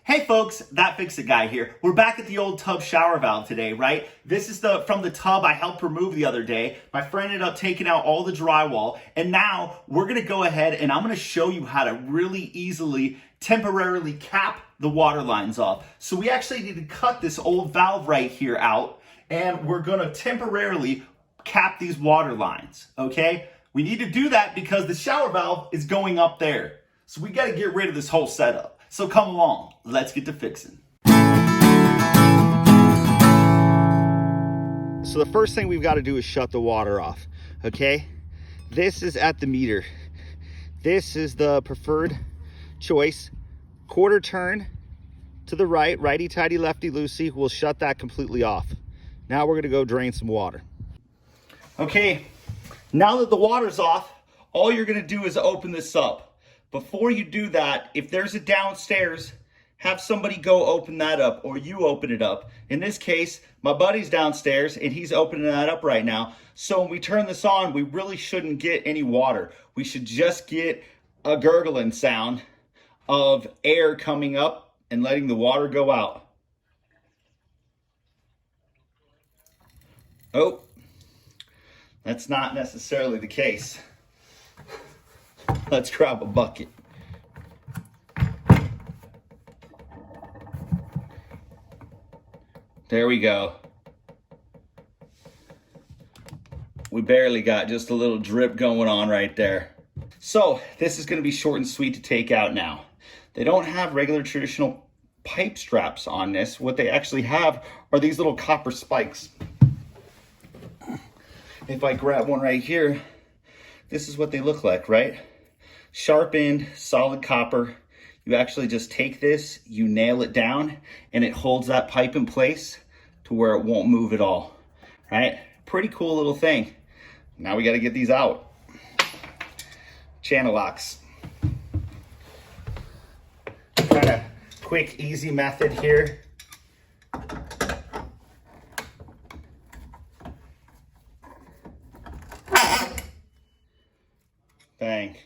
Hey folks, That Fix It Guy here. We're back at the old tub shower valve today, right? This is from the tub I helped remove the other day. My friend ended up taking out all the drywall, and now we're gonna go ahead and I'm gonna show you how to really easily temporarily cap the water lines off. So we actually need to cut this old valve right here out, and we're gonna temporarily cap these water lines, okay? We need to do that because the shower valve is going up there. So we gotta get rid of this whole setup. So come along, let's get to fixing. So the first thing we've got to do is shut the water off, okay? This is at the meter. This is the preferred choice. Quarter turn to the right, righty-tighty, lefty-loosey. We'll shut that completely off. Now we're gonna go drain some water. Okay, now that the water's off, all you're gonna do is open this up. Before you do that, if there's a downstairs, have somebody go open that up, or you open it up. In this case, my buddy's downstairs and he's opening that up right now. So when we turn this on, we really shouldn't get any water. We should just get a gurgling sound of air coming up and letting the water go out. Oh, that's not necessarily the case. Let's grab a bucket. There we go. We barely got just a little drip going on right there. So this is going to be short and sweet to take out now. They don't have regular traditional pipe straps on this. What they actually have are these little copper spikes. If I grab one right here, this is what they look like, right? Sharp end, solid copper. You actually just take this, you nail it down, and it holds that pipe in place to where it won't move at all, right? Pretty cool little thing. Now we got to get these out. Channel locks. Kind of quick, easy method here. Bang.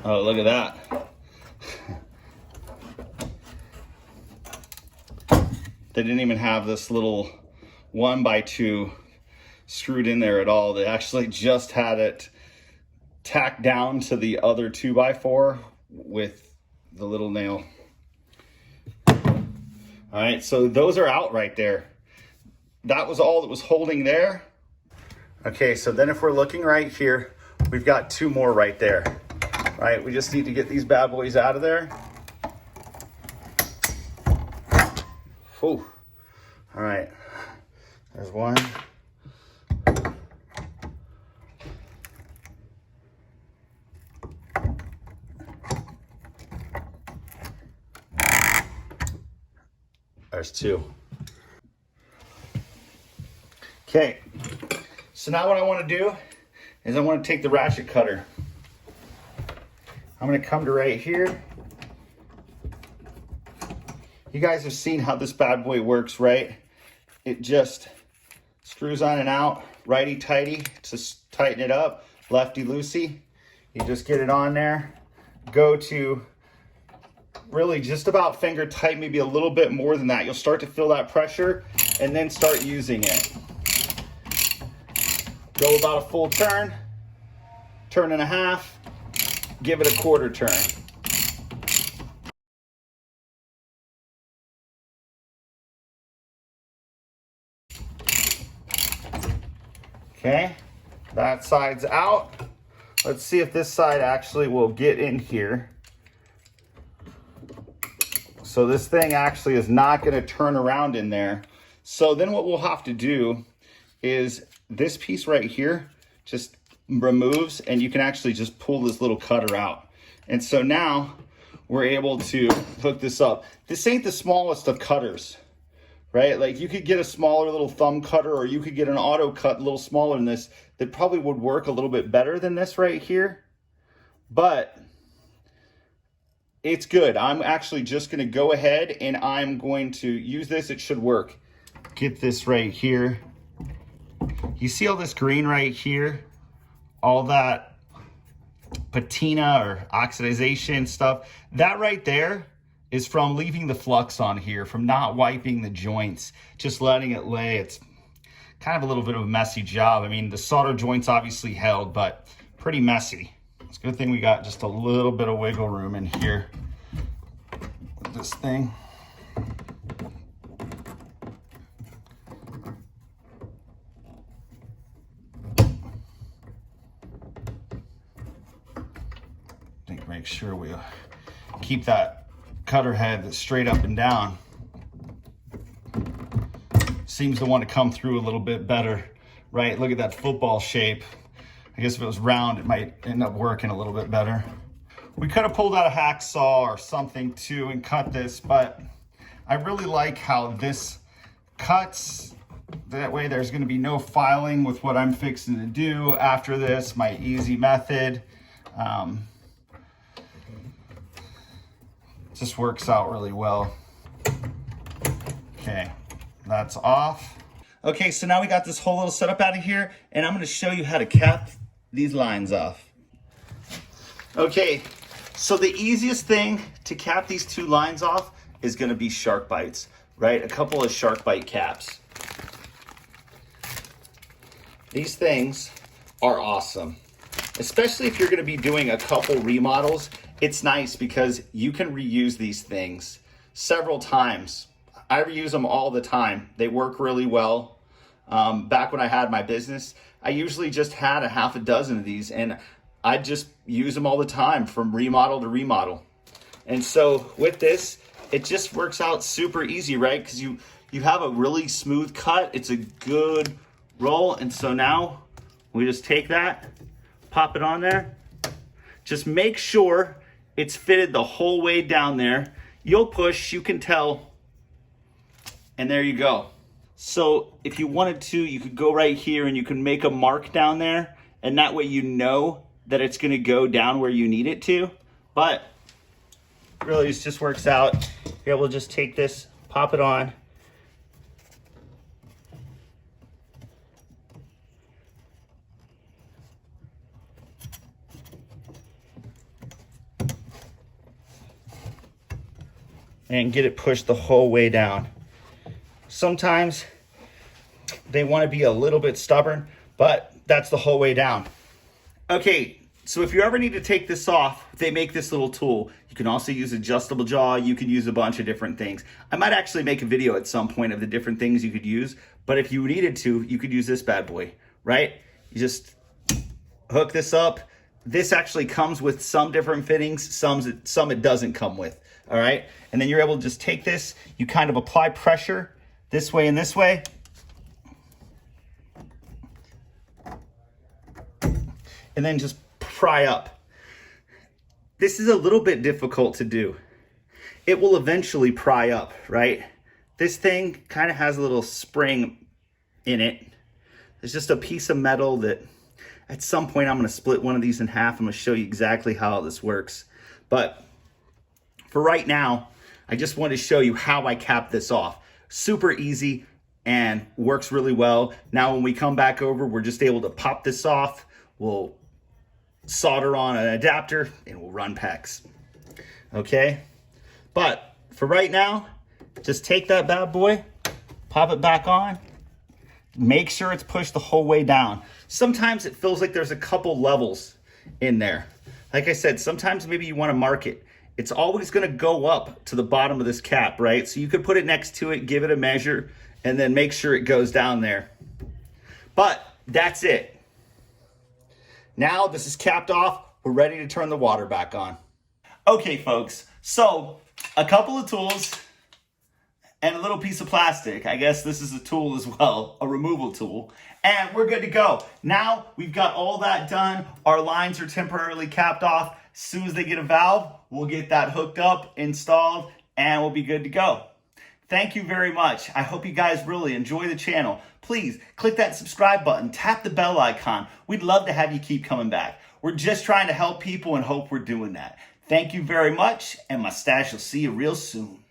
Oh, look at that. They didn't even have this little 1x2 screwed in there at all. They actually just had it tacked down to the other 2x4 with the little nail. All right, so those are out right there. That was all that was holding there. Okay, so then if we're looking right here, we've got two more right there. All right, we just need to get these bad boys out of there. Whew. All right, there's one. There's two. Okay, so now what I want to do is I want to take the ratchet cutter. I'm going to come to right here. You guys have seen how this bad boy works, right? It just screws on and out, righty-tighty to tighten it up, lefty-loosey. You just get it on there. Go to really just about finger tight, maybe a little bit more than that. You'll start to feel that pressure and then start using it. Go about a full turn, turn and a half. Give it a quarter turn. Okay, that side's out. Let's see if this side actually will get in here. So this thing actually is not going to turn around in there. So then what we'll have to do is this piece right here, just removes, and you can actually just pull this little cutter out. And so now we're able to hook this up. This ain't the smallest of cutters, right? Like you could get a smaller little thumb cutter, or you could get an auto cut a little smaller than this that probably would work a little bit better than this right here. But it's good. I'm actually just gonna go ahead and I'm going to use this. It should work. Get this right here. You see all this green right here? All that patina or oxidization stuff. That right there is from leaving the flux on here, from not wiping the joints, just letting it lay. It's kind of a little bit of a messy job. I mean, the solder joints obviously held, but pretty messy. It's a good thing we got just a little bit of wiggle room in here with this thing. Make sure we keep that cutter head straight up and down. Seems to want to come through a little bit better, right? Look at that football shape. I guess if it was round, it might end up working a little bit better. We could have pulled out a hacksaw or something too and cut this, but I really like how this cuts. That way there's going to be no filing with what I'm fixing to do after this, my easy method. Just works out really well. Okay, that's off. Okay, so now we got this whole little setup out of here, and I'm gonna show you how to cap these lines off. Okay, so the easiest thing to cap these two lines off is gonna be shark bites, right? A couple of shark bite caps. These things are awesome, especially if you're gonna be doing a couple remodels. It's nice because you can reuse these things several times. I reuse them all the time. They work really well. Back when I had my business, I usually just had a half a dozen of these, and I just use them all the time from remodel to remodel. And so with this, it just works out super easy, right? Because you have a really smooth cut. It's a good roll. And so now we just take that, pop it on there. Just make sure it's fitted the whole way down there. You'll push, you can tell, and there you go. So if you wanted to, you could go right here and you can make a mark down there, and that way you know that it's gonna go down where you need it to. But really, it just works out. You're able to just take this, pop it on. And get it pushed the whole way down. Sometimes they want to be a little bit stubborn, but that's the whole way down. Okay, so if you ever need to take this off, they make this little tool. You can also use adjustable jaw. You can use a bunch of different things. I might actually make a video at some point of the different things you could use, but if you needed to, you could use this bad boy, right? You just hook this up. This actually comes with some different fittings, some it doesn't come with. All right, and then you're able to just take this, you kind of apply pressure this way and this way. And then just pry up. This is a little bit difficult to do. It will eventually pry up, right? This thing kind of has a little spring in it. It's just a piece of metal that at some point I'm gonna split one of these in half. I'm gonna show you exactly how this works. But for right now, I just want to show you how I cap this off. Super easy and works really well. Now when we come back over, we're just able to pop this off. We'll solder on an adapter and we'll run PEX. Okay? But for right now, just take that bad boy, pop it back on, make sure it's pushed the whole way down. Sometimes it feels like there's a couple levels in there. Like I said, sometimes maybe you want to mark it. It's always going to go up to the bottom of this cap, right? So you could put it next to it, give it a measure, and then make sure it goes down there. But that's it. Now this is capped off. We're ready to turn the water back on. Okay, folks. So a couple of tools and a little piece of plastic. I guess this is a tool as well, a removal tool. And we're good to go. Now we've got all that done. Our lines are temporarily capped off. As soon as they get a valve, we'll get that hooked up, installed, and we'll be good to go. Thank you very much. I hope you guys really enjoy the channel. Please click that subscribe button, tap the bell icon. We'd love to have you keep coming back. We're just trying to help people and hope we're doing that. Thank you very much, and Mustache will see you real soon.